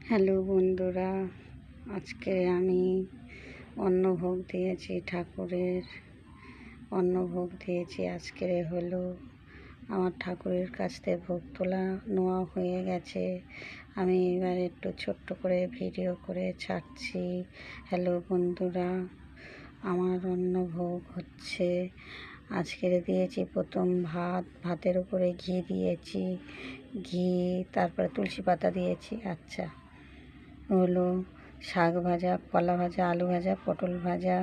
Hello বন্ধুরা, আজকে আমি অন্নভোগ দিয়েছি ঠাকুরের। অন্নভোগ দিয়েছি আজকে হলো আমার ঠাকুরের কাছ থেকে ভোগ তোলা নেওয়া হয়ে গেছে। আমি এবার একটু ছোট্ট করে ভিডিও করে ছাড়ছি। হ্যালো বন্ধুরা, আমার অন্নভোগ হচ্ছে। আজকের দিয়েছি প্রথম ভাতের উপরে ঘি দিয়েছি, তারপরে তুলসী পাতা দিয়েছি। আচ্ছা, হলো শাক ভাজা, কলা ভাজা, আলু ভাজা, পটল ভাজা।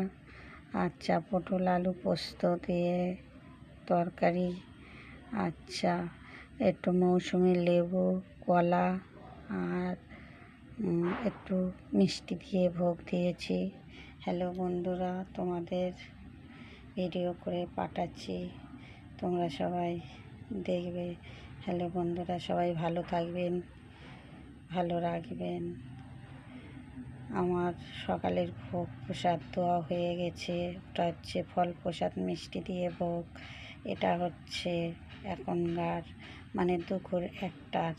আচ্ছা, পটল আলু পোস্ত দিয়ে তরকারি। আচ্ছা, একটু মৌসুমি লেবু, কলা আর একটু মিষ্টি দিয়ে ভোগ দিয়েছি। হ্যালো বন্ধুরা, তোমাদের ভিডিও করে পাঠাচ্ছি, তোমরা সবাই দেখবে। হ্যালো বন্ধুরা, সবাই ভালো থাকবেন, ভালো রাখবেন। আমার সকালের ভোগ প্রসাদ দেওয়া হয়ে গেছে। ওটা হচ্ছে ফল প্রসাদ মিষ্টি দিয়ে ভোগ। এটা হচ্ছে এখনকার দুপুর 1টার।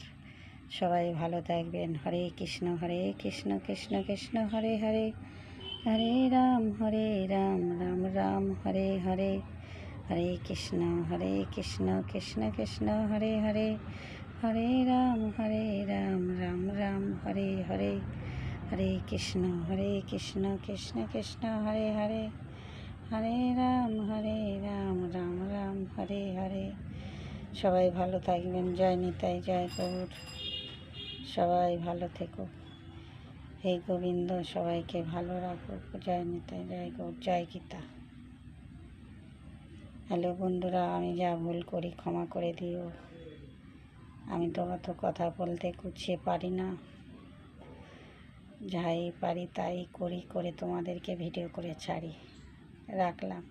সবাই ভালো থাকবেন। হরে কৃষ্ণ কৃষ্ণ কৃষ্ণ হরে হরে, হরে রাম রাম রাম হরে হরে, হরে কৃষ্ণ কৃষ্ণ কৃষ্ণ হরে হরে, হরে রাম রাম রাম হরে হরে, হরে কৃষ্ণ কৃষ্ণ কৃষ্ণ হরে হরে, হরে রাম রাম রাম হরে হরে। সবাই ভালো থাকবেন। জয় নিতাই, জয় গৌর। সবাই ভালো থেকো। হে গোবিন্দ সবাইকে ভালো রাখুক। জয় নিতাই, জয় গৌর, জয় গীতা। হ্যালো বন্ধুরা, আমি যা ভুল করি ক্ষমা করে দিও। আমি তো অত কথা বলতে গুছিয়ে পারি না, যাই পারি তাই করি, করে তোমাদেরকে ভিডিও করে ছাড়ি। রাখলাম।